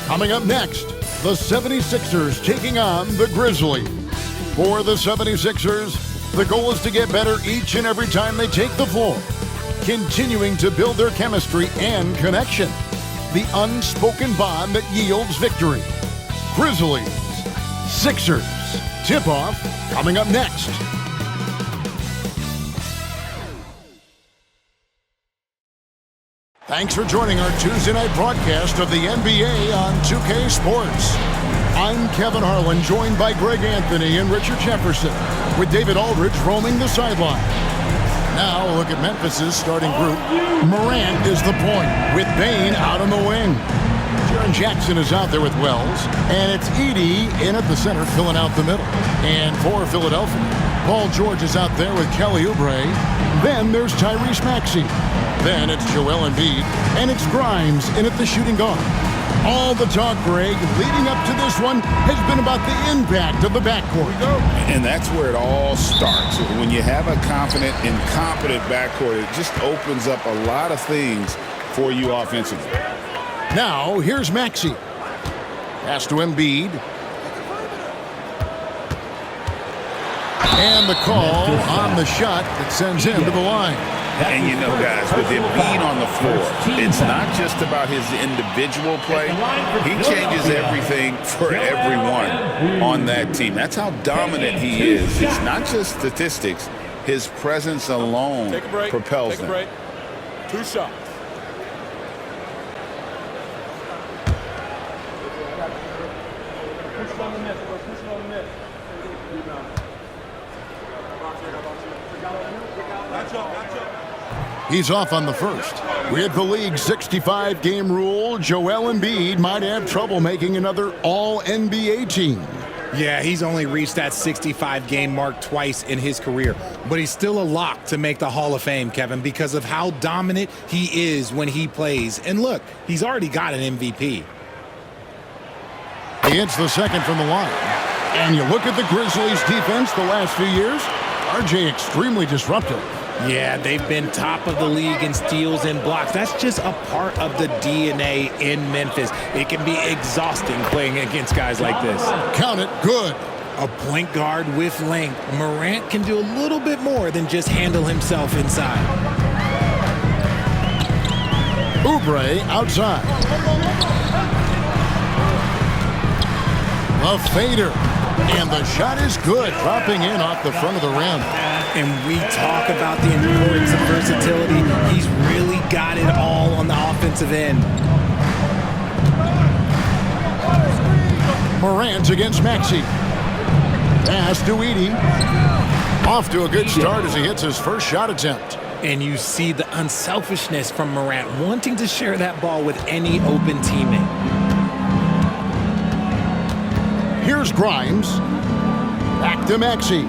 Coming up next, the 76ers taking on the Grizzlies. For the 76ers, the goal is to get better each and every time they take the floor, continuing to build their chemistry and connection, the unspoken bond that yields victory. Grizzlies, Sixers, tip-off coming up next. Thanks for joining our Tuesday night broadcast of the NBA on 2K Sports. I'm Kevin Harlan, joined by Greg Anthony and Richard Jefferson, with David Aldridge roaming the sideline. Now a look at Memphis's starting group. Morant is the point, with Bane out on the wing. Jaren Jackson is out there with Wells, and it's Edey in at the center, filling out the middle. And for Philadelphia, Paul George is out there with Kelly Oubre. Then there's Tyrese Maxey. Then it's Joel Embiid, and it's Grimes in at the shooting guard. All the talk, Greg, leading up to this one has been about the impact of the backcourt. And that's where it all starts. When you have a confident and competent backcourt, it just opens up a lot of things for you offensively. Now, here's Maxey. Pass to Embiid. And the call on the shot that sends him to the line. And you know, guys, with Embiid on the floor, it's not just about his individual play. He changes everything for everyone on that team. That's how dominant he is. It's not just statistics. His presence alone propels them. Two shots. He's off on the first. With the league's 65-game rule, Joel Embiid might have trouble making another All-NBA team. Yeah, he's only reached that 65-game mark twice in his career. But he's still a lock to make the Hall of Fame, Kevin, because of how dominant he is when he plays. And look, he's already got an MVP. He hits the second from the line. And you look at the Grizzlies' defense the last few years, RJ extremely disruptive. Yeah, they've been top of the league in steals and blocks. That's just a part of the DNA in Memphis. It can be exhausting playing against guys like this. Count it, good. A point guard with length. Morant can do a little bit more than just handle himself inside. Oubre outside. A fader. And the shot is good, dropping in off the front of the rim. And we talk about the importance of versatility. He's really got it all on the offensive end. Morant against Maxey. Pass to Edey. Off to a good start as he hits his first shot attempt. And you see the unselfishness from Morant, wanting to share that ball with any open teammate. Here's Grimes. Back to Maxey.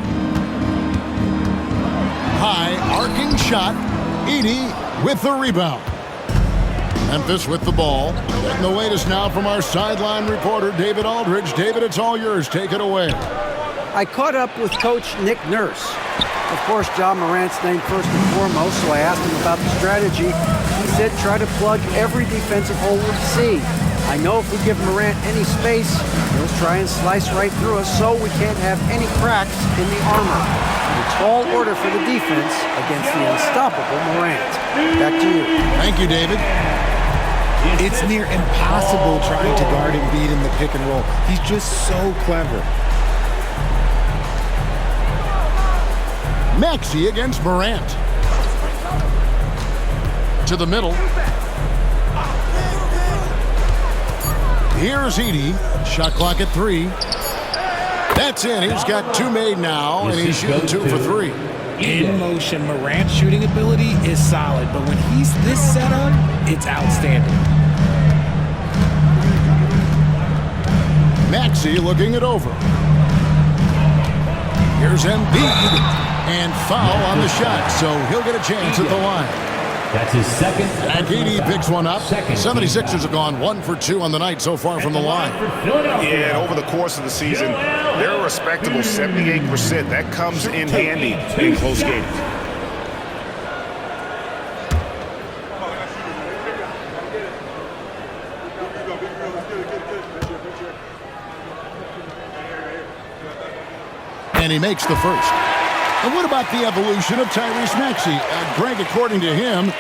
High arcing shot. Edey with the rebound. Memphis with the ball. Getting the latest now from our sideline reporter, David Aldridge. David, it's all yours. Take it away. I caught up with Coach Nick Nurse. Of course, John Morant's named first and foremost, so I asked him about the strategy. He said try to plug every defensive hole we see. I know if we give Morant any space, he'll try and slice right through us, so we can't have any cracks in the armor. A tall order for the defense against the unstoppable Morant. Back to you. Thank you, David. It's near impossible trying to guard Embiid in the pick and roll. He's just so clever. Maxey against Morant. To the middle. Here's Edey. Shot clock at 3. That's in. He's got 2 made now, and he's shooting 2 for 3. In motion, Morant's shooting ability is solid, but when he's this set up, it's outstanding. Maxey looking it over. Here's Embiid. And foul on the shot, so he'll get a chance at the line. That's his second. And Edey picks one up. 76ers have gone 1 for 2 on the night so far from the line. Yeah, and over the course of the season, they're a respectable 78%. That comes in handy in close games. And he makes the first. And what about the evolution of Tyrese Maxey? Greg, according to him,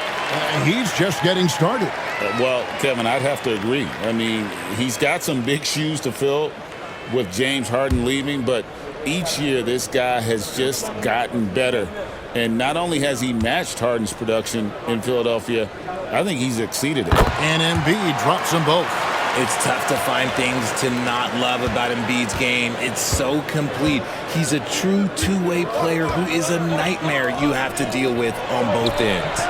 he's just getting started. Well, Kevin, I'd have to agree. I mean, he's got some big shoes to fill with James Harden leaving, but each year this guy has just gotten better. And not only has he matched Harden's production in Philadelphia, I think he's exceeded it. And Embiid drops them both. It's tough to find things to not love about Embiid's game. It's so complete. He's a true two-way player who is a nightmare you have to deal with on both ends.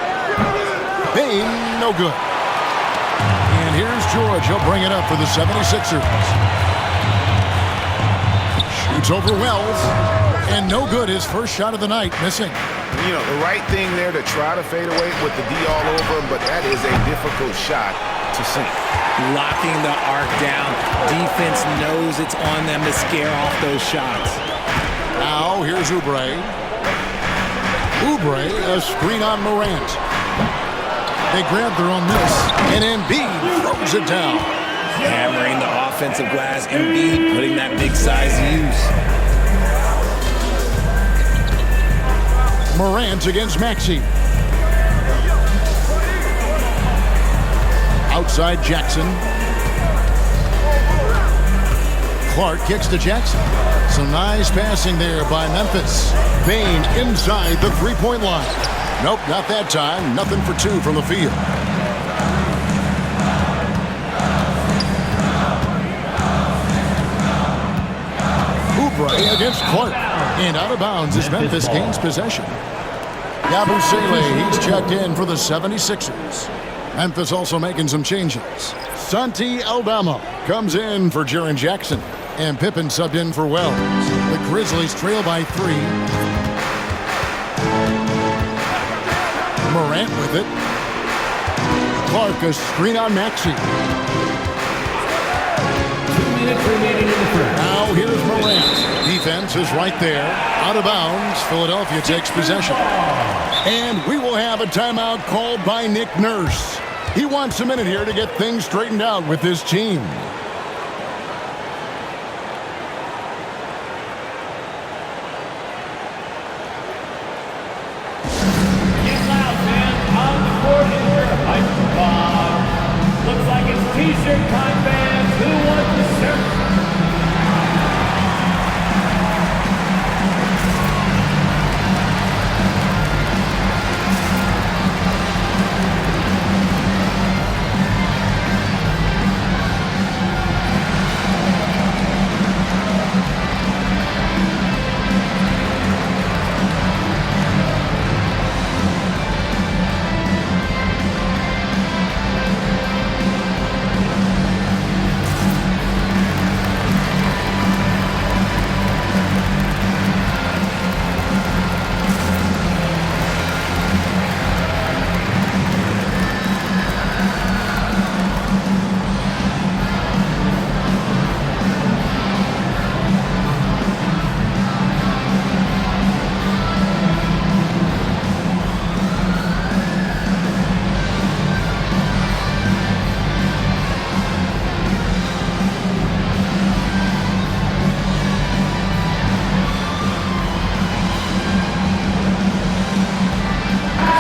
Bain, no good. And here's George. He'll bring it up for the 76ers. Shoots over Wells. And no good. His first shot of the night, missing. You know, the right thing there to try to fade away with the D all over him, but that is a difficult shot to sink. Locking the arc down. Defense knows it's on them to scare off those shots. Now, here's Oubre. Oubre, a screen on Morant. They grab their own miss, and Embiid throws it down. Hammering the offensive glass. Embiid putting that big size to use. Morant against Maxey. Outside Jackson. Clark kicks to Jackson. Some nice passing there by Memphis. Bain inside the three-point line. Nope, not that time. Nothing for two from the field. Oubre against Clark. And out of bounds as Memphis gains possession. Yabusele, he's checked in for the 76ers. Memphis also making some changes. Santi Aldama comes in for Jaren Jackson. And Pippen subbed in for Wells. The Grizzlies trail by 3. Morant with it. Clark, a screen on Maxey. 2 minutes remaining in the first. Now here's Morant. Defense is right there. Out of bounds. Philadelphia takes possession. And we will have a timeout called by Nick Nurse. He wants a minute here to get things straightened out with his team. Get loud, man. On the court is your hype bomb. Looks like it's t-shirt time, fans. Who wants the shirt?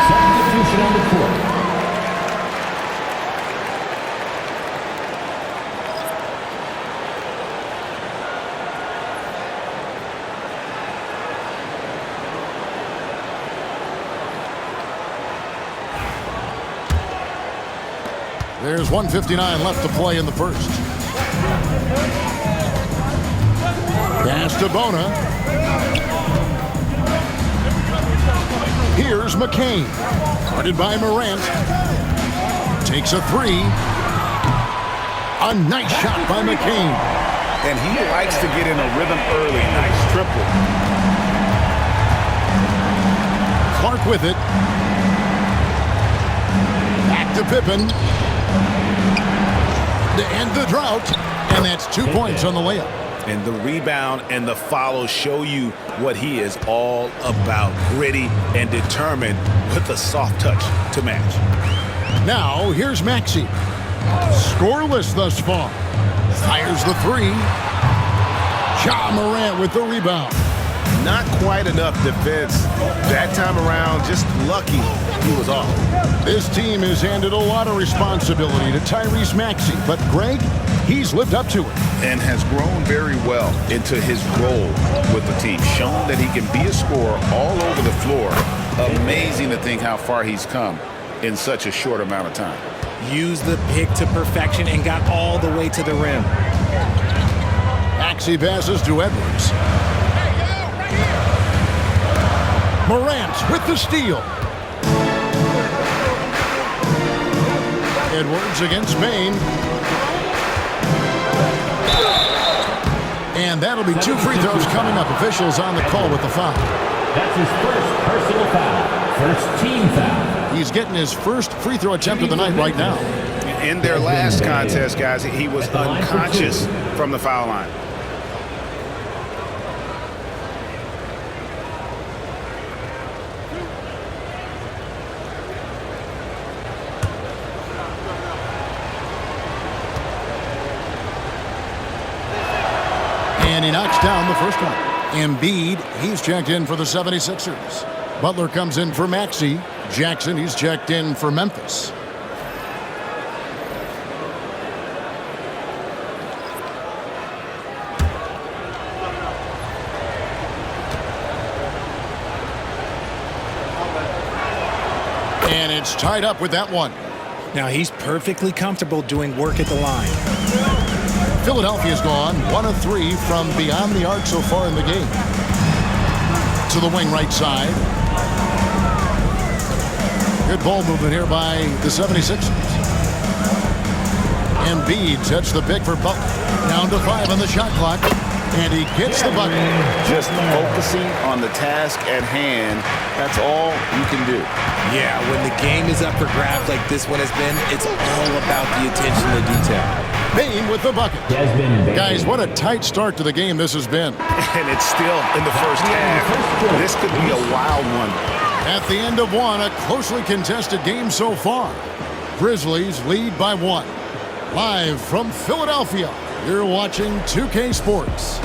Substitution on the court. There's 1:59 left to play in the first. Pass to Bona. Here's McCain. Guarded by Morant. Takes a three. A nice shot by McCain. And he likes to get in a rhythm early. Nice triple. Clark with it. Back to Pippen. To end the drought. And that's 2 points on the layup. And the rebound and the follow show you what he is all about. Gritty and determined with a soft touch to match. Now, here's Maxey. Scoreless thus far. Fires the three. Ja Morant with the rebound. Not quite enough defense. That time around, just lucky he was off. This team has handed a lot of responsibility to Tyrese Maxey, but Greg, he's lived up to it. And has grown very well into his role with the team. Shown that he can be a scorer all over the floor. Amazing to think how far he's come in such a short amount of time. Used the pick to perfection and got all the way to the rim. Maxey passes to Edwards. Morant with the steal. Edwards against Bain. And that'll be 2 free throws coming up. Officials on the call with the foul. That's his first personal foul. First team foul. He's getting his first free throw attempt of the night right now. In their last contest, guys, he was unconscious from the foul line. And he knocks down the first one. Embiid, he's checked in for the 76ers. Butler comes in for Maxey. Jackson, he's checked in for Memphis. And it's tied up with that one. Now he's perfectly comfortable doing work at the line. Philadelphia's gone 1 of 3 from beyond the arc so far in the game. To the wing right side. Good ball movement here by the 76ers. Embiid sets the pick for Butler. Down to 5 on the shot clock. And he gets the bucket. Just focusing on the task at hand, that's all you can do. Yeah, when the game is up for grabs like this one has been, it's all about the attention to detail. Bain with the bucket. Guys, what a tight start to the game this has been. And it's still in the first half. This could be a wild one. At the end of one, a closely contested game so far. Grizzlies lead by 1. Live from Philadelphia, you're watching 2K Sports.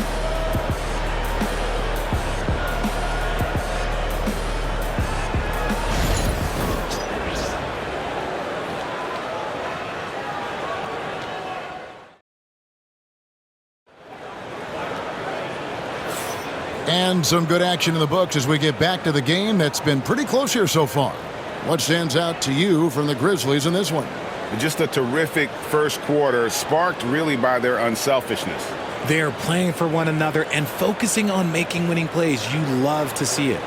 And some good action in the books as we get back to the game that's been pretty close here so far. What stands out to you from the Grizzlies in this one? Just a terrific first quarter, sparked really by their unselfishness. They're playing for one another and focusing on making winning plays. You love to see it.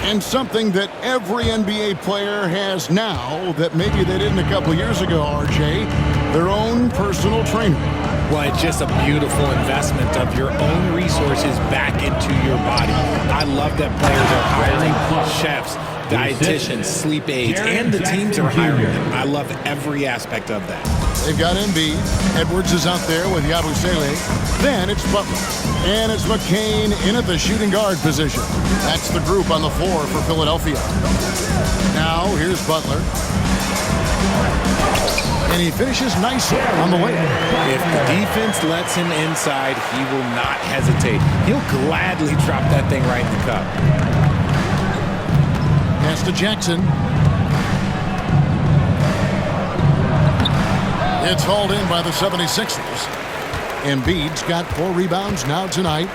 And something that every NBA player has now that maybe they didn't a couple years ago, RJ, their own personal trainer. Well, it's just a beautiful investment of your own resources back into your body. I love that players are hiring chefs, dietitians, sleep aides, and the teams are hiring them. I love every aspect of that. They've got Embiid. Edwards is out there with Yabusele. Then it's Butler. And it's McCain in at the shooting guard position. That's the group on the floor for Philadelphia. Now here's Butler. And he finishes nicely on the way. If the defense lets him inside, he will not hesitate. He'll gladly drop that thing right in the cup. Pass to Jackson. It's hauled in by the 76ers. Embiid's got 4 rebounds now tonight.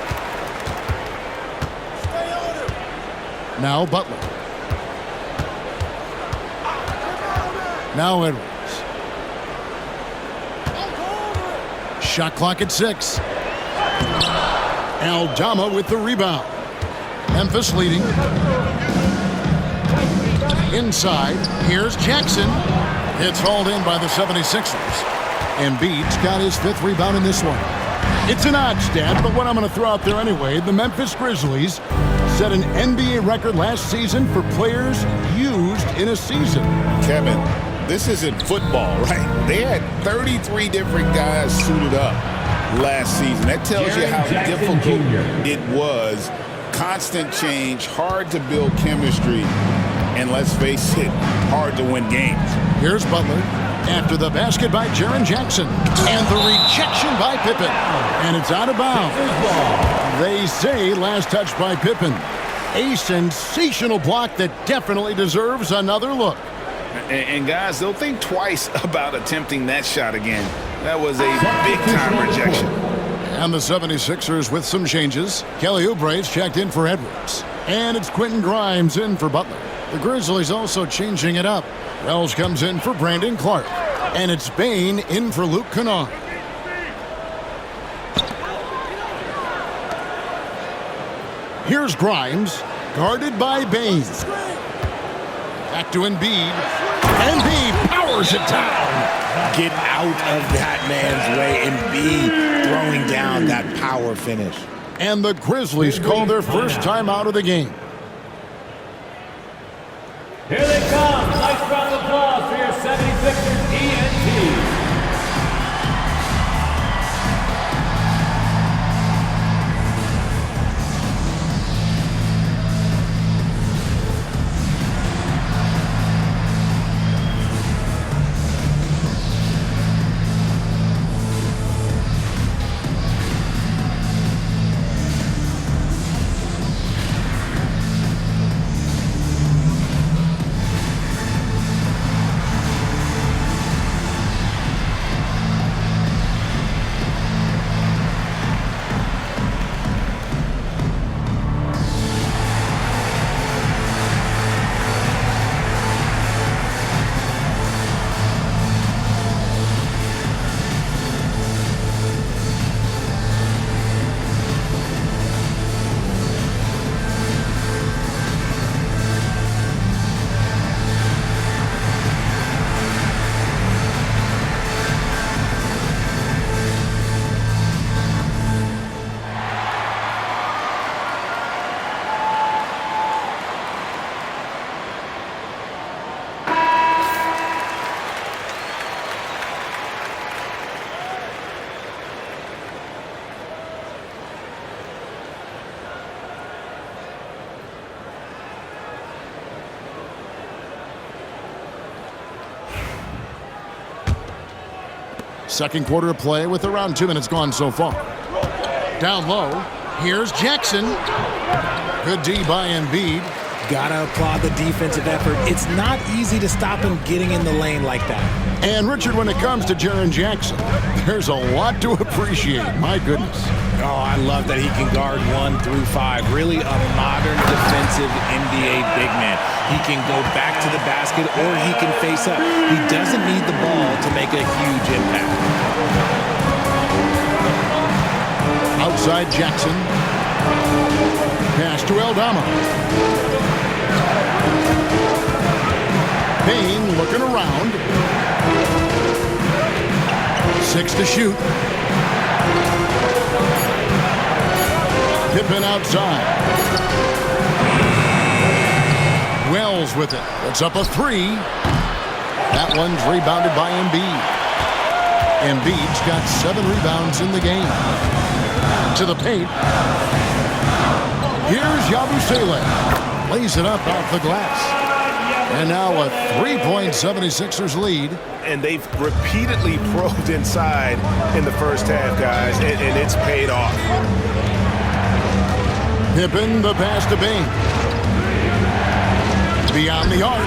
Now Butler. Now Edwards. Shot clock at 6. Aldama with the rebound. Memphis leading. Inside, here's Jackson. It's hauled in by the 76ers. Embiid's got his 5th rebound in this one. It's an odd stat, but what I'm going to throw out there anyway, the Memphis Grizzlies set an NBA record last season for players used in a season. Kevin, this isn't football, right? They had 33 different guys suited up last season. That tells you how difficult it was. Constant change, hard to build chemistry, and let's face it, hard to win games. Here's Butler after the basket by Jaren Jackson and the rejection by Pippen. And it's out of bounds. They say last touch by Pippen. A sensational block that definitely deserves another look. And guys, they'll think twice about attempting that shot again. That was a big-time rejection. And the 76ers with some changes. Kelly Oubre's checked in for Edwards. And it's Quentin Grimes in for Butler. The Grizzlies also changing it up. Wells comes in for Brandon Clark. And it's Bain in for Luke Kennard. Here's Grimes, guarded by Bain. Back to Embiid. Embiid powers it down. Get out of that man's way. Embiid throwing down that power finish. And the Grizzlies call their first time out of the game. Here they come. Nice round of applause for your 76ers ENT. Second quarter of play with around 2 minutes gone so far. Down low, here's Jackson. Good D by Embiid. Gotta applaud the defensive effort. It's not easy to stop him getting in the lane like that. And Richard, when it comes to Jaren Jackson, there's a lot to appreciate. My goodness. Oh, I love that he can guard 1 through 5. Really a modern defensive NBA big man. He can go back to the basket or he can face up. He doesn't need the ball to make a huge impact. Outside Jackson. Pass to Aldama. Bain looking around. 6 to shoot. Pippen outside. Wells with it. It's up a 3. That one's rebounded by Embiid. Embiid's got 7 rebounds in the game. To the paint. Here's Yabusele. Lays it up off the glass. And now a 3-point 76ers lead. And they've repeatedly probed inside in the first half, guys, and it's paid off. Pippen, the pass to Bain. Beyond the arc.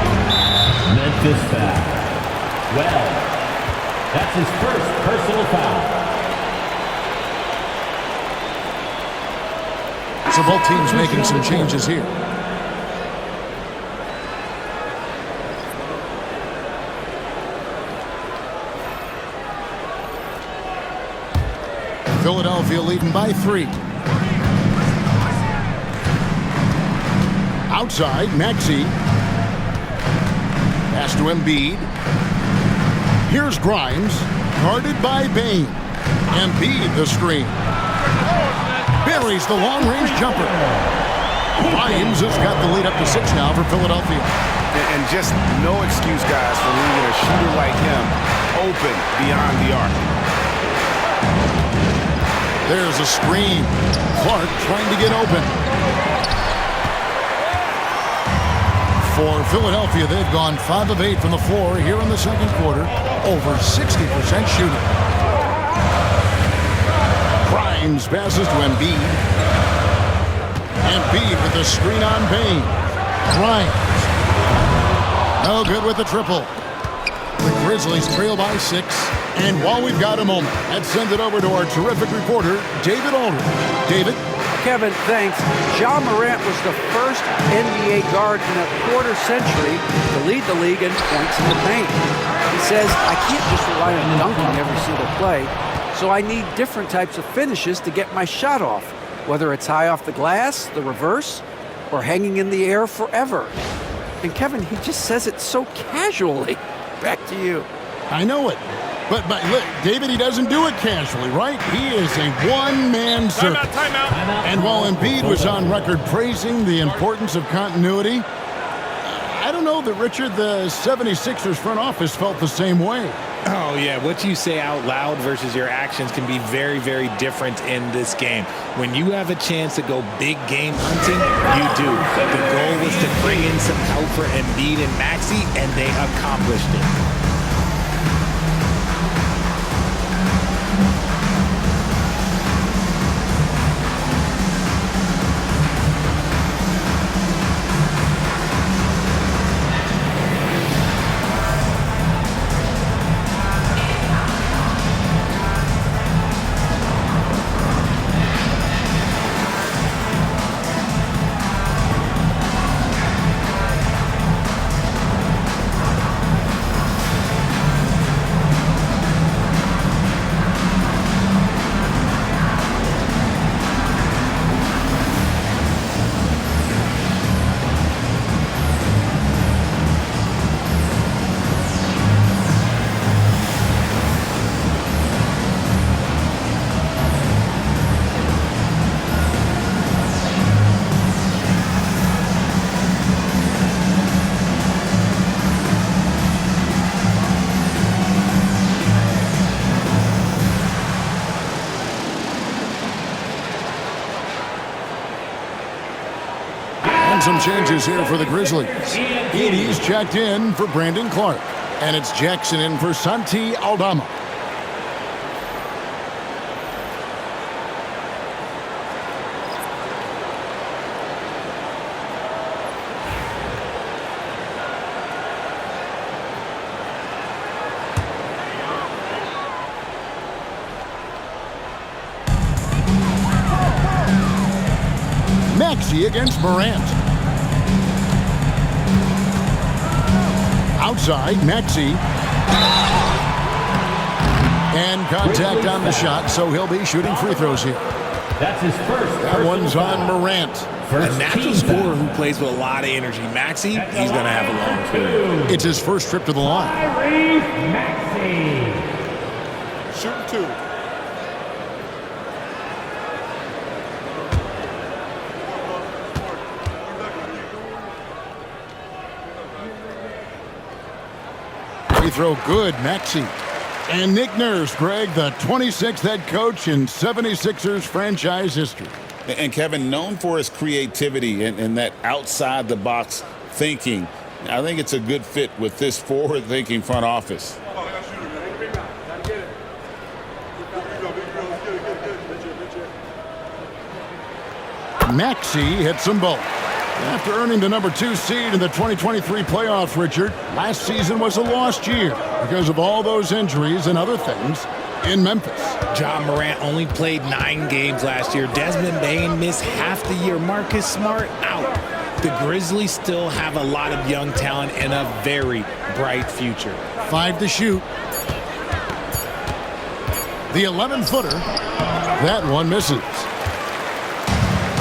Memphis foul. Well, that's his first personal foul. So both teams making some changes here. Philadelphia leading by 3. Outside, Maxey. Pass to Embiid. Here's Grimes, guarded by Bain. Embiid the screen. Buries the long-range jumper. Grimes has got the lead up to 6 now for Philadelphia. And just no excuse, guys, for leaving a shooter like him open beyond the arc. There's a screen. Clark trying to get open. For Philadelphia, they've gone 5 of 8 from the floor here in the second quarter. Over 60% shooting. Grimes passes to Embiid. Embiid with the screen on Bain. Bryant. No good with the triple. The Grizzlies trail by 6. And while we've got a moment, let's send it over to our terrific reporter, David Aldridge. David? Kevin, thanks. Ja Morant was the first NBA guard in a quarter century to lead the league in points in the paint. He says, I can't just rely on dunking every single play, so I need different types of finishes to get my shot off, whether it's high off the glass, the reverse, or hanging in the air forever. And Kevin, he just says it so casually. Back to you. I know it. But look, David, he doesn't do it casually, right? He is a one-man circus. Timeout. And while Embiid was on record praising the importance of continuity, I don't know that, Richard, the 76ers front office felt the same way. Oh, yeah. What you say out loud versus your actions can be very, very different in this game. When you have a chance to go big game hunting, you do. The goal was to bring in some help for Embiid and Maxey, and they accomplished it. Some changes here for the Grizzlies. Edey's checked in for Brandon Clark. And it's Jackson in for Santi Aldama. Maxey against Morant. Outside, Maxey. And contact on the shot, so he'll be shooting free throws here. That's his first. That one's on Morant. A natural scorer who plays with a lot of energy. Maxey, he's going to have a long career. It's his first trip to the line. Tyrese Maxey. Shoot 2. Free throw good, Maxey. And Nick Nurse, Greg, the 26th head coach in 76ers franchise history. And Kevin, known for his creativity and that outside-the-box thinking, I think it's a good fit with this forward-thinking front office. Maxey hits them both. After earning the number 2 seed in the 2023 playoffs, Richard, last season was a lost year because of all those injuries and other things in Memphis. Ja Morant only played 9 games last year. Desmond Bain missed half the year. Marcus Smart out. The Grizzlies still have a lot of young talent and a very bright future. 5 to shoot. The 11-footer. That one misses.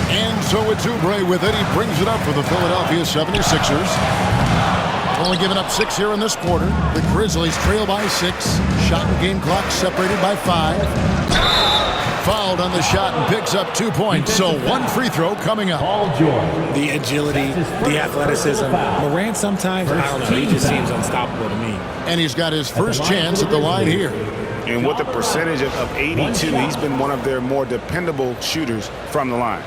And so it's Oubre with it. He brings it up for the Philadelphia 76ers. Only giving up 6 here in this quarter. The Grizzlies trail by 6. Shot and game clock separated by 5. Fouled on the shot and picks up 2 points. So 1 free throw coming up. The agility, the athleticism. Morant sometimes, I don't know, he just seems unstoppable to me. And he's got his first chance at the line here. And with a percentage of 82, he's been one of their more dependable shooters from the line.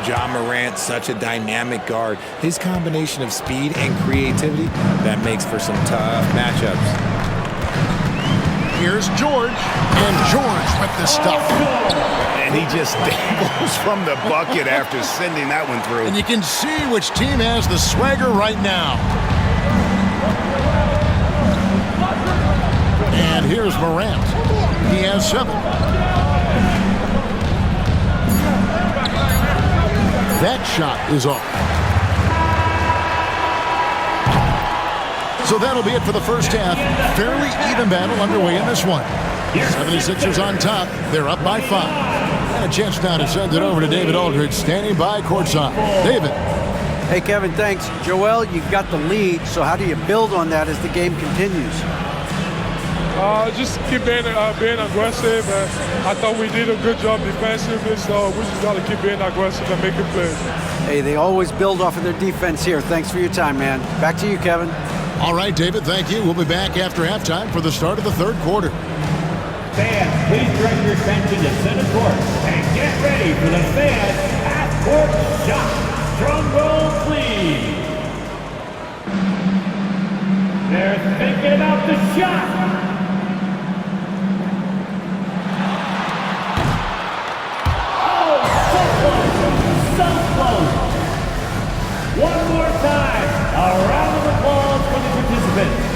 Ja Morant, such a dynamic guard. His combination of speed and creativity, that makes for some tough matchups. Here's George, and George with the stuff. And he just dangles from the bucket after sending that one through. And you can see which team has the swagger right now. And here's Morant. He has 7. That shot is off. So that'll be it for the first half. Fairly even battle underway in this one. 76ers on top. They're up by 5. And a chance now to send it over to David Aldridge, standing by courtside. David. Hey, Kevin, thanks. Joel, you've got the lead, so how do you build on that as the game continues? Just keep being aggressive. I thought we did a good job defensively, so we just got to keep being aggressive and making plays. Hey, they always build off of their defense here. Thanks for your time, man. Back to you, Kevin. All right, David, thank you. We'll be back after halftime for the start of the third quarter. Fans, please direct your attention to center court and get ready for the fan half-court shot. Drum roll, please. They're thinking about the shot. One more time, a round of applause for the participants.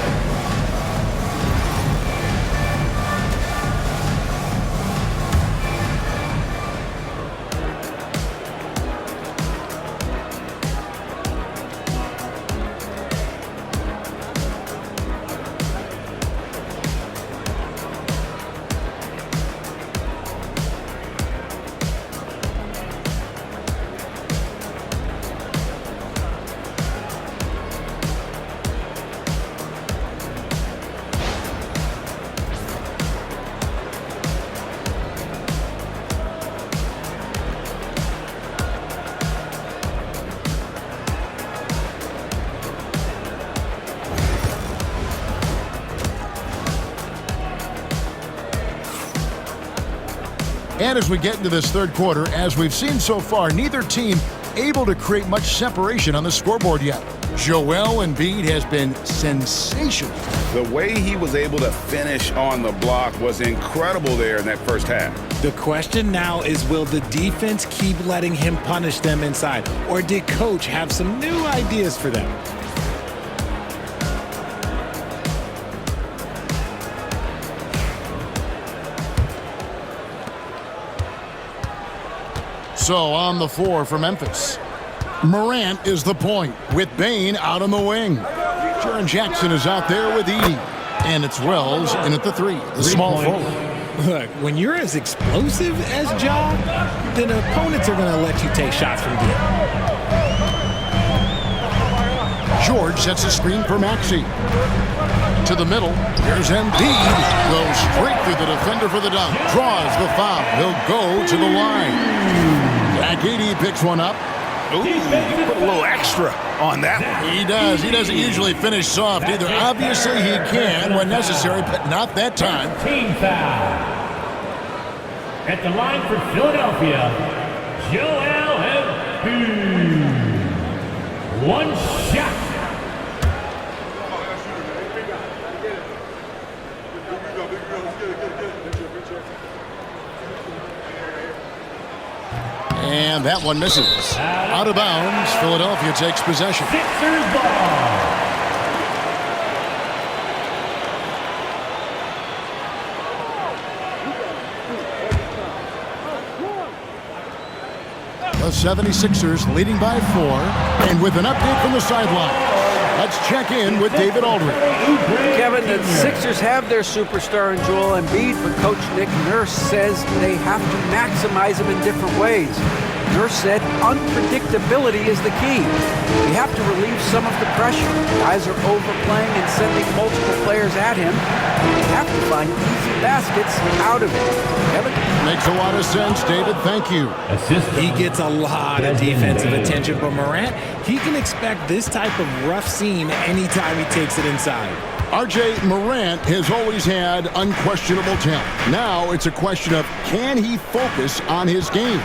And as we get into this third quarter, as we've seen so far, neither team able to create much separation on the scoreboard yet. Joel Embiid has been sensational. The way he was able to finish on the block was incredible there in that first half. The question now is, will the defense keep letting him punish them inside? Or did Coach have some new ideas for them? So on the floor for Memphis, Morant is the point with Bane out on the wing. Jaren Jackson is out there with Edey. And it's Wells in at the 3, the small forward. Look, when you're as explosive as Ja, then opponents are going to let you take shots from deep. George sets a screen for Maxey. To the middle, here's Embiid. Goes straight through the defender for the dunk. Draws the foul. He'll go to the line. Zach Edey picks one up. Ooh, he put a little extra on that one. He does. He doesn't usually finish soft either. Obviously, he can when necessary, but not that time. Team foul. At the line for Philadelphia, Joel Embiid. One shot. And that one misses. Out of bounds, Philadelphia takes possession. Sixers ball. The 76ers leading by 4. And with an update from the sideline, let's check in with David Aldridge. Kevin, the Sixers have their superstar in Joel Embiid, but Coach Nick Nurse says they have to maximize him in different ways. Nurse said unpredictability is the key. You have to relieve some of the pressure. Guys are overplaying and sending multiple players at him. You have to find easy baskets out of it. Kevin? Makes a lot of sense, David. Thank you. He gets a lot of defensive attention, but Morant, he can expect this type of rough seam anytime he takes it inside. R.J. Morant has always had unquestionable talent. Now it's a question of, can he focus on his game?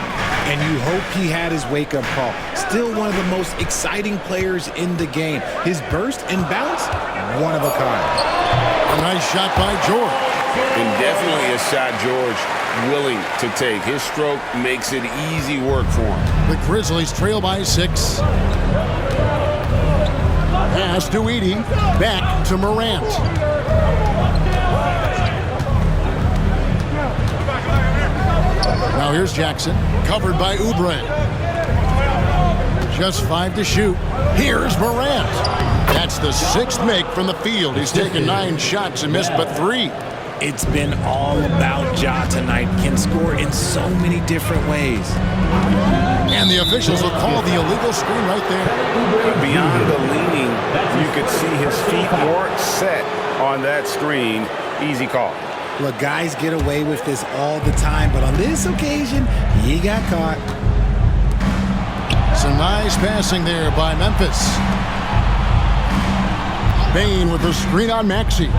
And you hope he had his wake-up call. Still one of the most exciting players in the game. His burst and bounce, one of a kind. A nice shot by George. And definitely a shot George willing to take. His stroke makes it easy work for him. The Grizzlies trail by 6. Pass to Edey. Back to Morant. Now here's Jackson. Covered by Oubre. Just 5 to shoot. Here's Morant. That's the 6th make from the field. He's taken 9 shots and missed but 3. It's been all about Ja tonight. Can score in so many different ways. And the officials will call the illegal screen right there. Beyond the leaning, you could see his feet weren't set on that screen. Easy call. Look, guys get away with this all the time, but on this occasion, he got caught. Some nice passing there by Memphis. Bane with the screen on Maxey.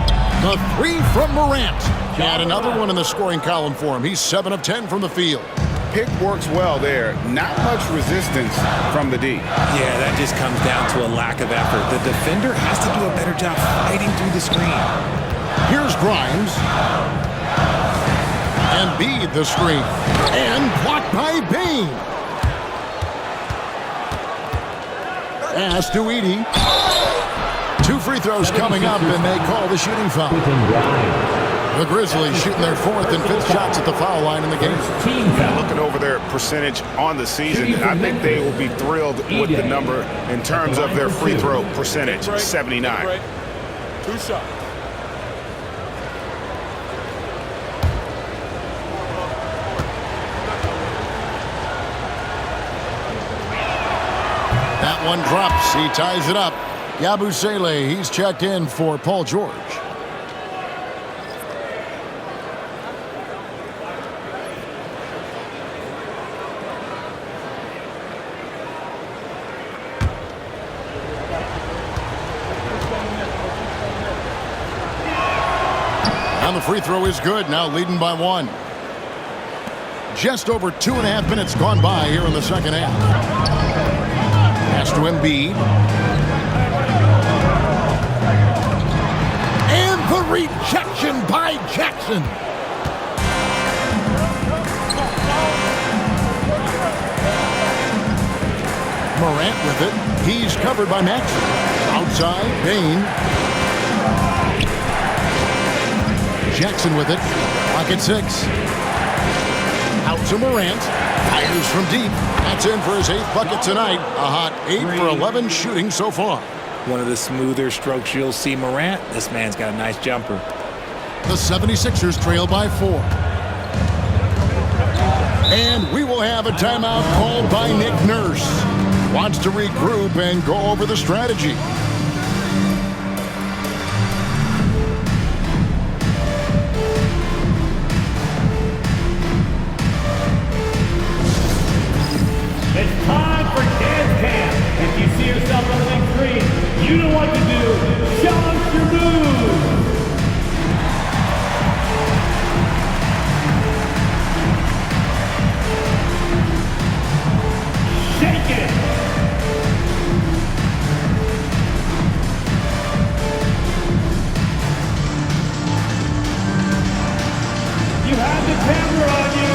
The 3 from Morant. And another one in the scoring column for him. He's 7 of 10 from the field. Pick works well there. Not much resistance from the D. Yeah, that just comes down to a lack of effort. The defender has to do a better job fighting through the screen. Here's Grimes. Embiid the screen. And blocked by Bane. Pass to Edey. 2 free throws coming up, and they call the shooting foul. The Grizzlies shooting their 4th and 5th shots at the foul line in the game. Looking over their percentage on the season, I think they will be thrilled with the number in terms of their free throw percentage, 79. 2 shots. That one drops. He ties it up. Yabusele, he's checked in for Paul George. And the free throw is good, now leading by 1. Just over 2.5 minutes gone by here in the second half. Pass to Embiid. And the rejection by Jackson. Morant with it. He's covered by Maxey. Outside, Bane. Jackson with it. Pocket 6. Out to Morant. Fires from deep. That's in for his 8th bucket tonight. A hot 8 for 11 shooting so far. One of the smoother strokes you'll see Morant. This man's got a nice jumper. The 76ers trail by 4. And we will have a timeout called by Nick Nurse. Wants to regroup and go over the strategy. It's time for dance camp. If you see yourself on the big screen, you know what to do. Show us your moves. Shake it. You have the camera on you.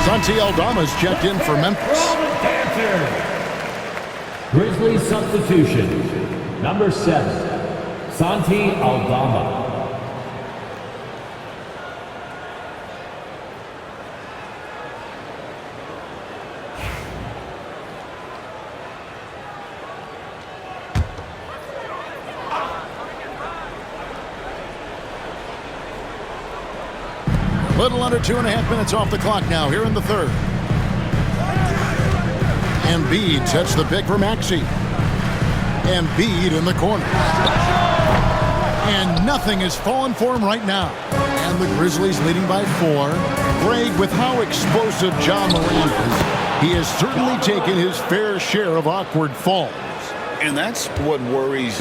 Santi Aldama's checked in for Memphis. Grizzlies substitution. Number 7, Santi Aldama. Little under 2.5 minutes off the clock now here in the third. Embiid sets the pick for Maxey. Embiid in the corner. And nothing is falling for him right now. And the Grizzlies leading by 4. Greg, with how explosive Ja Morant is, he has certainly taken his fair share of awkward falls. And that's what worries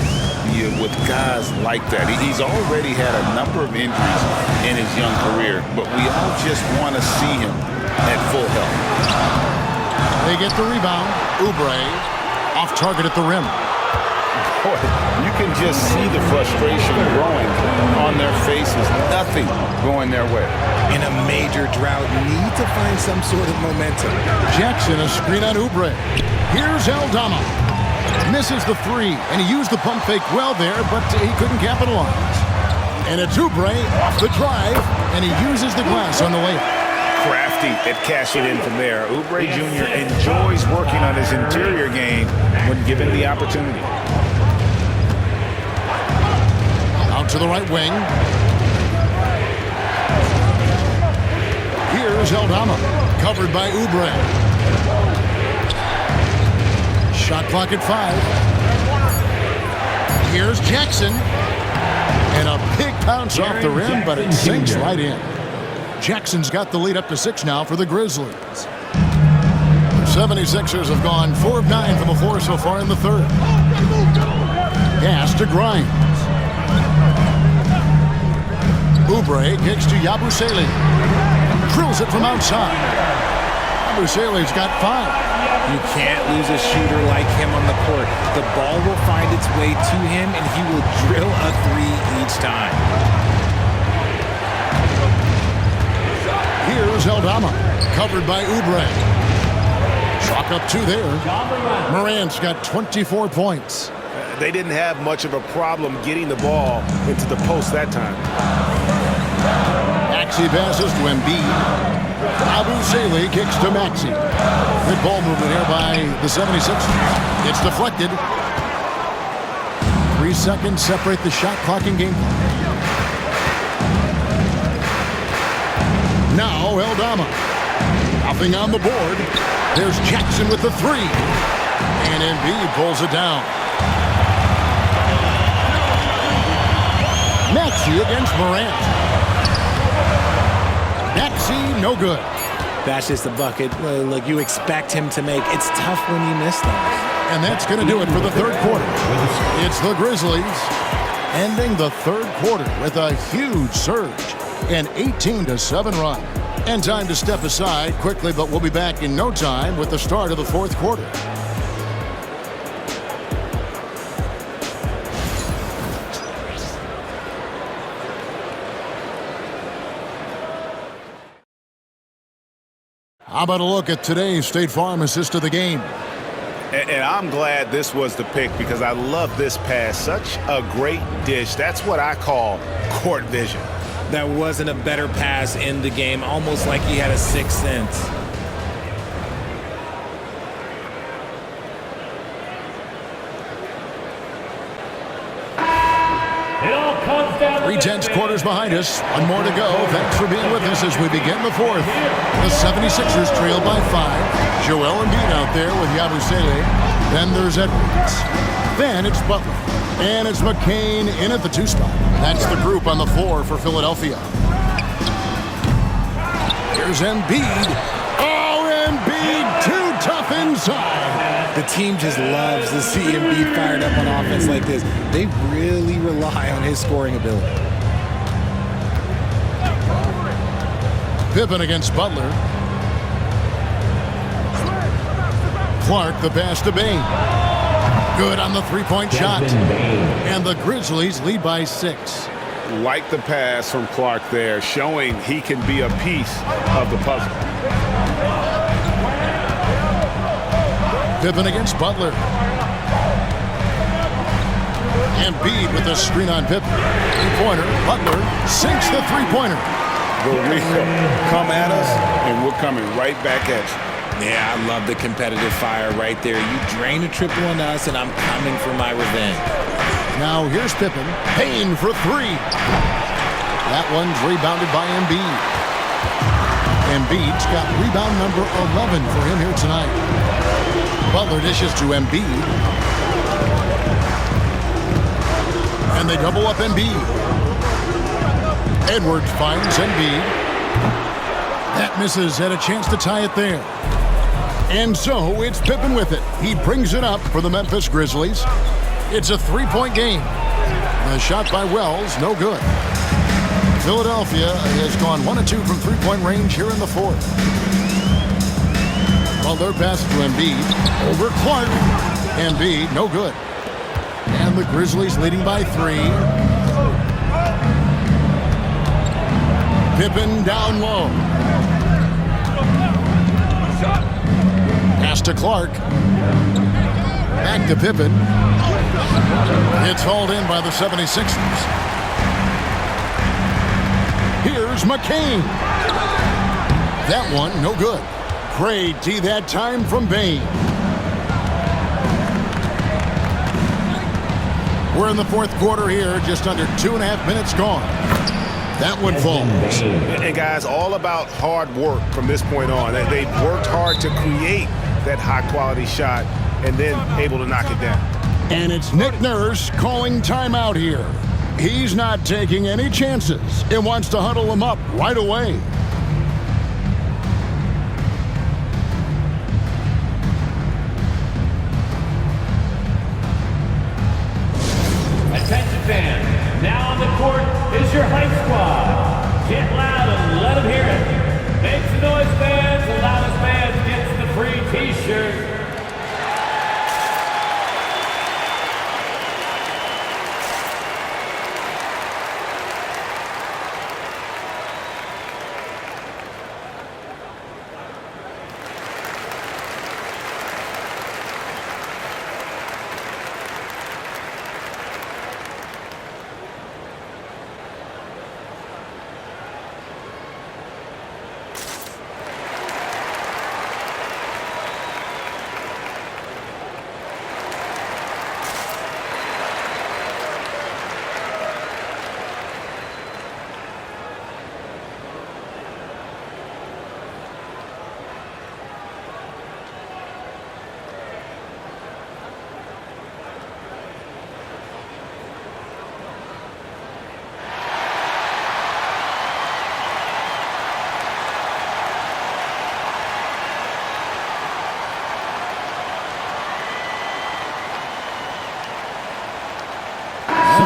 you with guys like that. He's already had a number of injuries in his young career, but we all just want to see him at full health. They get the rebound. Oubre off target at the rim. Boy, you can just see the frustration growing on their faces. Nothing going their way. In a major drought, need to find some sort of momentum. Jackson, a screen on Oubre. Here's Aldama. Misses the 3, and he used the pump fake well there, but he couldn't capitalize. And it's Oubre off the drive, and he uses the glass on the layup. Crafty at cashing in from there. Oubre Jr. enjoys working on his interior game when given the opportunity. Out to the right wing. Here's Aldama, covered by Oubre. Shot clock at 5. Here's Jackson. And a big bounce off the rim, but it sinks right in. Jackson's got the lead up to 6 now for the Grizzlies. The 76ers have gone 4 of 9 from the floor so far in the third. Pass to Grimes. Oubre kicks to Yabusele. Drills it from outside. Yabusele's got 5. You can't lose a shooter like him on the court. The ball will find its way to him, and he will drill a 3 each time. Here's Aldama, covered by Oubre. Chalk up 2 there. Morant's got 24 points. They didn't have much of a problem getting the ball into the post that time. Maxey passes to Embiid. Yabusele kicks to Maxey. Good ball movement here by the 76ers. It's deflected. 3 seconds separate the shot clock and game clock. Now Aldama. Nothing on the board. There's Jackson with the 3. And Embiid pulls it down. Maxey against Morant. Maxey, no good. That's just a bucket like you expect him to make. It's tough when you miss them. And that's going to do it for the third quarter. It's the Grizzlies ending the third quarter with a huge surge, an 18-7 run. And time to step aside quickly, but we'll be back in no time with the start of the fourth quarter. How about a look at today's State Farm assist of the game? And I'm glad this was the pick because I love this pass. Such a great dish. That's what I call court vision. That wasn't a better pass in the game, almost like he had a 6th sense. Three tenths quarters behind us. One more to go. Thanks for being with us as we begin the fourth. The 76ers trail by 5. Joel Embiid out there with Yabusele. Then there's Edwards. Then it's Butler. And it's McCain in at the 2 spot. That's the group on the floor for Philadelphia. Here's Embiid. Oh, Embiid, too tough inside. The team just loves to see Embiid fired up on offense like this. They really rely on his scoring ability. Pippen against Butler. Clark, the pass to Bain. Good on the 3-point shot. And the Grizzlies lead by 6. Like the pass from Clark there, showing he can be a piece of the puzzle. Pippen against Butler. Embiid with a screen on Pippen. Three-pointer. Butler sinks the three-pointer. Go Rico. Come at us, and we're coming right back at you. Yeah, I love the competitive fire right there. You drain a triple on us, and I'm coming for my revenge. Now here's Pippen. Payne for three. That one's rebounded by Embiid. Embiid's got rebound number 11 for him here tonight. Butler dishes to Embiid. And they double up Embiid. Edwards finds Embiid. That misses, had a chance to tie it there. And so it's Pippen with it. He brings it up for the Memphis Grizzlies. It's a three-point game. The shot by Wells, no good. Philadelphia has gone 1 of 2 from three-point range here in the fourth. Butler passes to Embiid. Over Clark. Embiid, no good. And the Grizzlies leading by 3. Pippen down low. Pass to Clark. Back to Pippen. It's hauled in by the 76ers. Here's McCain. That one, no good. Great D that time from Bain. We're in the fourth quarter here, just under 2.5 minutes gone. That one falls. And guys, all about hard work from this point on. They've worked hard to create that high-quality shot and then able to knock it down. And it's Nick Nurse calling timeout here. He's not taking any chances and wants to huddle them up right away. Attention fans, now on the court is your hype squad. Get loud and let them hear it. Make some noise, fans. The loudest man gets the free t-shirt.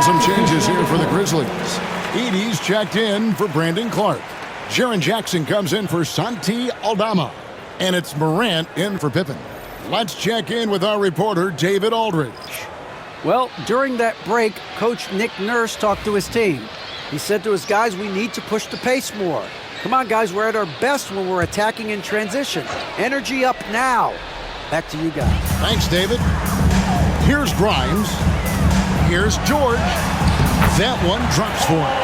Some changes here for the Grizzlies. Edey's checked in for Brandon Clark. Jaren Jackson comes in for Santi Aldama. And it's Morant in for Pippen. Let's check in with our reporter, David Aldridge. Well, during that break, Coach Nick Nurse talked to his team. He said to his guys, we need to push the pace more. Come on, guys, we're at our best when we're attacking in transition. Energy up now. Back to you guys. Thanks, David. Here's Grimes. Here's George. That one drops for him.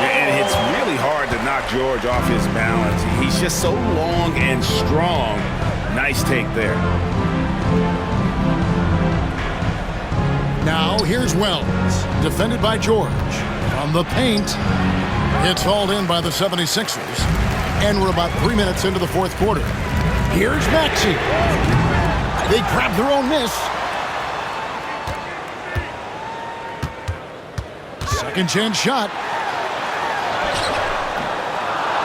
And it's really hard to knock George off his balance. He's just so long and strong. Nice take there. Now here's Wells. Defended by George. From the paint. It's hauled in by the 76ers. And we're about 3 minutes into the fourth quarter. Here's Maxey. They grab their own miss. Second chance shot.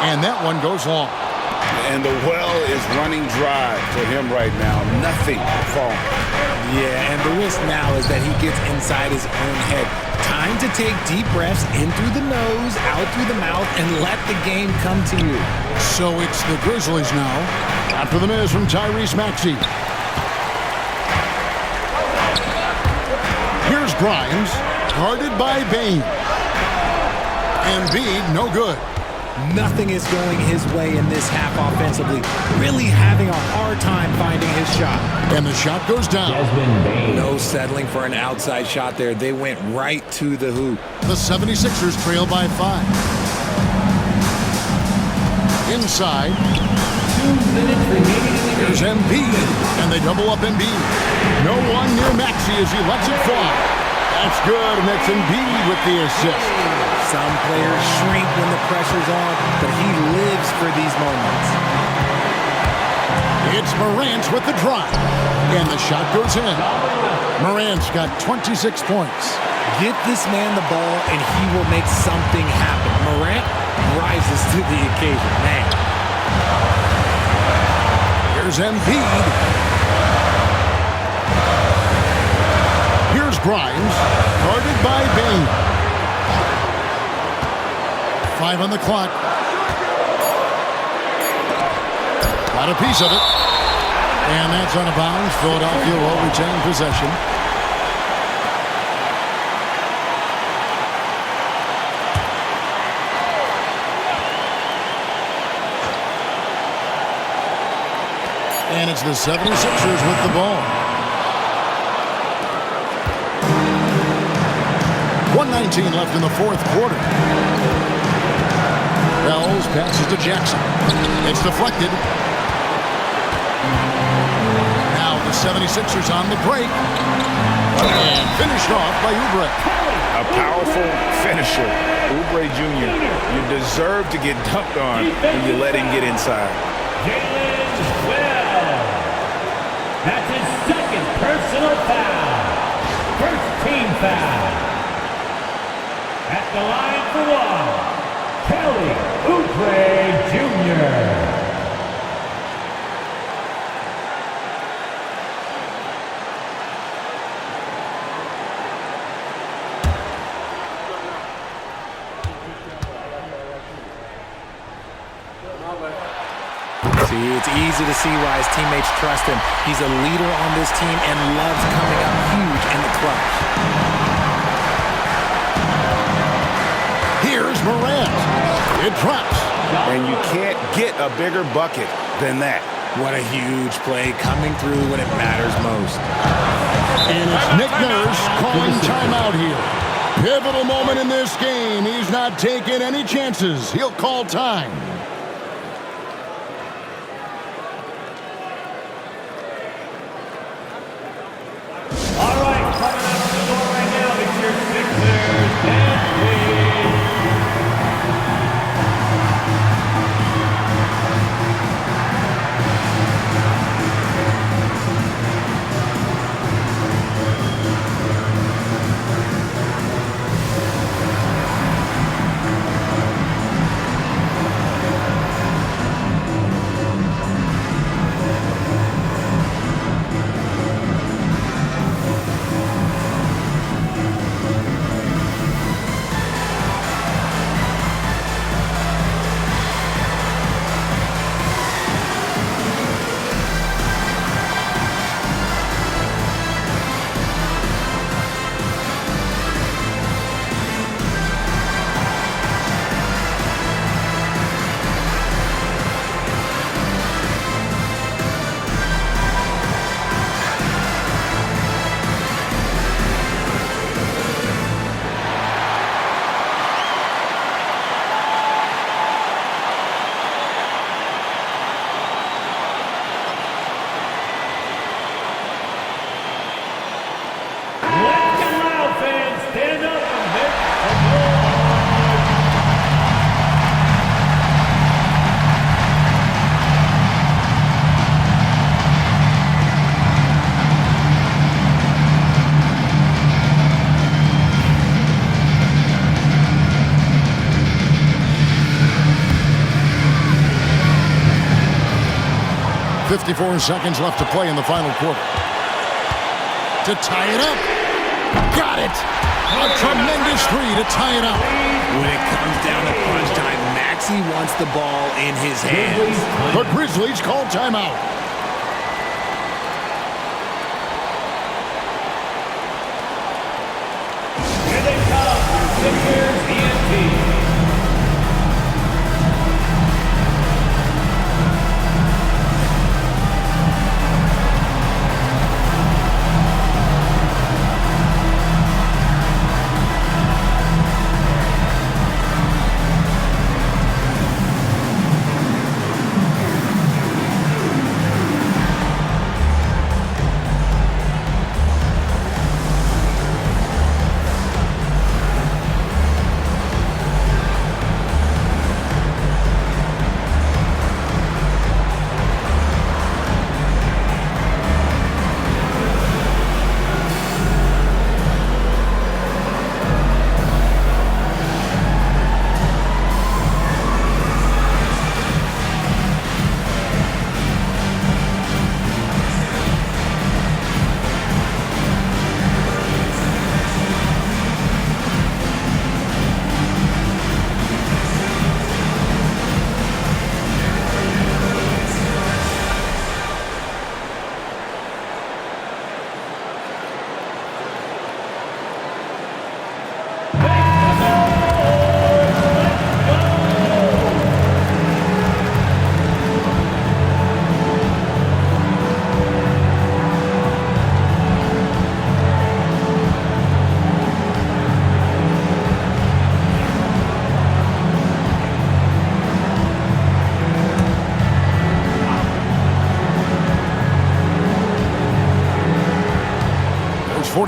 And that one goes long. And the well is running dry for him right now. Nothing falling. Yeah, and the risk now is that he gets inside his own head. Time to take deep breaths in through the nose, out through the mouth, and let the game come to you. So it's the Grizzlies now. After the miss from Tyrese Maxey. Here's Grimes. Guarded by Bain. Embiid, no good. Nothing is going his way in this half offensively. Really having a hard time finding his shot. And the shot goes down. No settling for an outside shot there. They went right to the hoop. The 76ers trail by 5. Inside. 2 minutes remaining in the game. Here's Embiid, and they double up Embiid. No one near Maxey as he lets it fly. That's good, and it's Embiid with the assist. Some players shrink when the pressure's on, but he lives for these moments. It's Morant with the drive, and the shot goes in. Morant's got 26 points. Get this man the ball, and he will make something happen. Morant rises to the occasion. Man. Here's Embiid. Here's Grimes, guarded by Bain. 5 on the clock. Got a piece of it. And that's out of bounds. Philadelphia will retain possession. And it's the 76ers with the ball. 1:19 left in the fourth quarter. Bells passes to Jackson. It's deflected. Now the 76ers on the break. And finished off by Oubre. A powerful finisher. Oubre Jr. You deserve to get dunked on when you let him get inside. That's his second personal foul. First team foul. At the line for one, Kelly Oubre Jr. See, it's easy to see why his teammates trust him. He's a leader on this team and loves coming up huge in the clutch. Here's Morant. It drops. And you can't get a bigger bucket than that. What a huge play coming through when it matters most. And it's Nick Nurse calling timeout here. Pivotal moment in this game. He's not taking any chances. He'll call time. All right, coming out of the door right now, it's your Sixers dance lead. .54 seconds left to play in the final quarter. To tie it up. Got it. A tremendous three to tie it up. When it comes down to crunch time, Maxey wants the ball in his hands. The Grizzlies call timeout. Here they come, your Sixers ENT.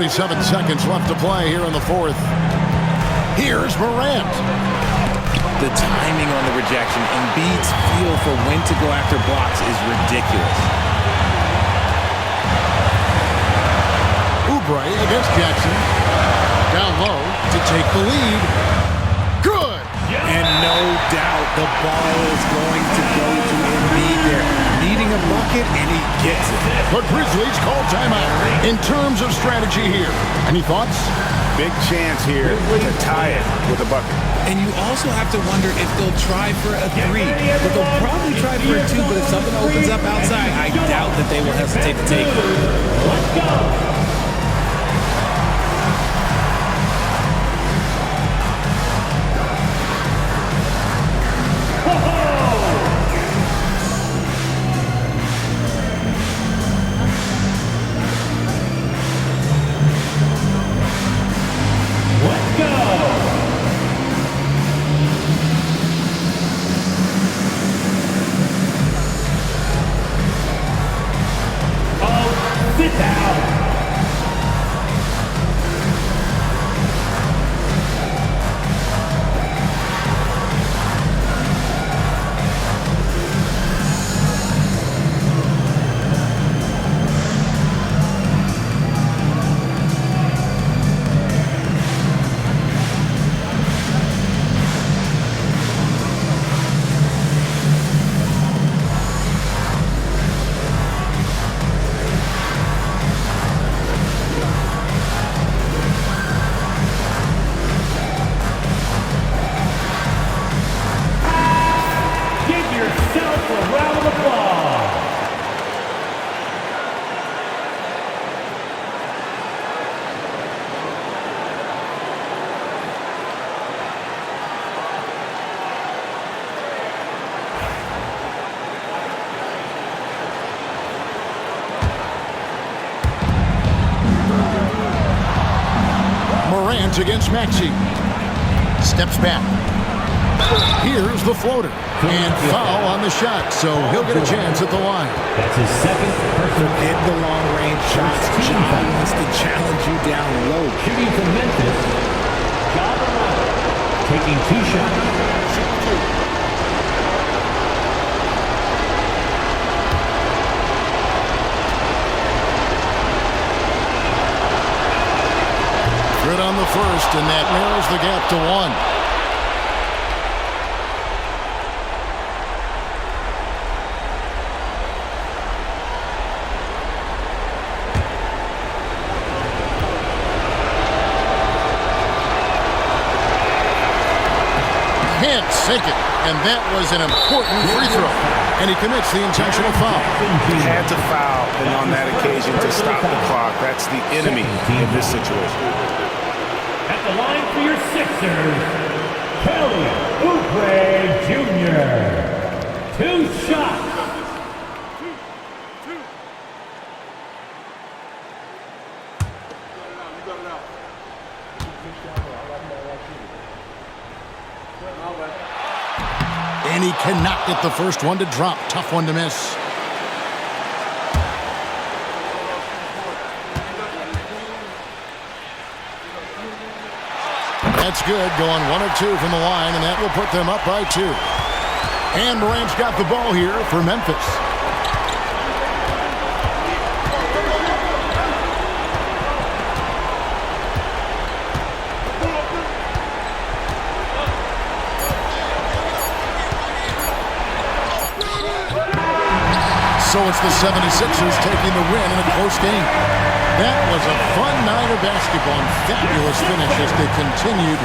47 seconds left to play here in the fourth. Here's Morant. The timing on the rejection, Embiid's feel for when to go after blocks is ridiculous. Oubre against Jackson. Down low to take the lead. Good! And no doubt the ball is going to go to Embiid there. Needing a bucket, and he gets it. The Grizzlies call timeout. In terms of strategy here, any thoughts? Big chance here to tie it with a bucket. And you also have to wonder if they'll try for a three. But they'll probably try for a two, but if something opens up outside, I doubt that they will hesitate to take it. Let's go. Sit down. Morant against Maxey. Steps back. Here's the floater. And foul on the shot, so he'll get a chance at the line. That's his second personal. Forget the long-range shots. John wants to challenge you down low. Shooting from Memphis, John Morant, taking 2 shots. Good on the first, and that narrows the gap to 1. Can't sink it, and that was an important free throw. And he commits the intentional foul. He had to foul, and on that occasion to stop the clock. That's the enemy in this situation. At the line for your Sixers, Kelly Oubre Jr. 2 shots. And he cannot get the first one to drop. Tough one to miss. That's good, going 1 of 2 from the line, and that will put them up by 2. And Morant's got the ball here for Memphis. So it's the 76ers taking the win in a close game. That was a fun night of basketball and fabulous finish as they continued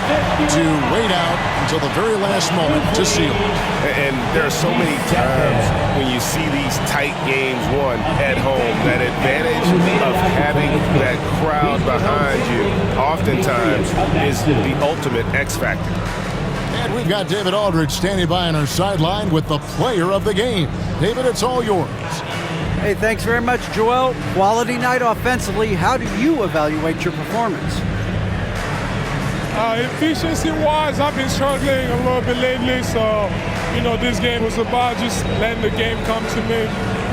to wait out until the very last moment to seal. And there are so many times when you see these tight games won at home, that advantage of having that crowd behind you oftentimes is the ultimate X factor. And we've got David Aldridge standing by on our sideline with the player of the game. David, it's all yours. Hey, thanks very much, Joel. Quality night offensively. How do you evaluate your performance? Efficiency-wise, I've been struggling a little bit lately, so, this game was about just letting the game come to me.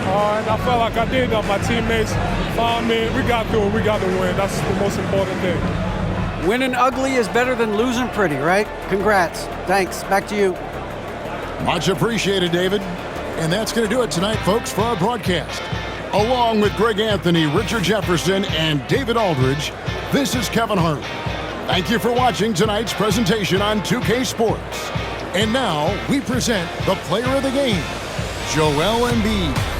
And I felt like I did. My teammates found me. We got through. We got the win. That's the most important thing. Winning ugly is better than losing pretty, right? Congrats. Thanks. Back to you. Much appreciated, David. And that's going to do it tonight, folks, for our broadcast. Along with Greg Anthony, Richard Jefferson, and David Aldridge, this is Kevin Harlan. Thank you for watching tonight's presentation on 2K Sports. And now we present the player of the game, Joel Embiid.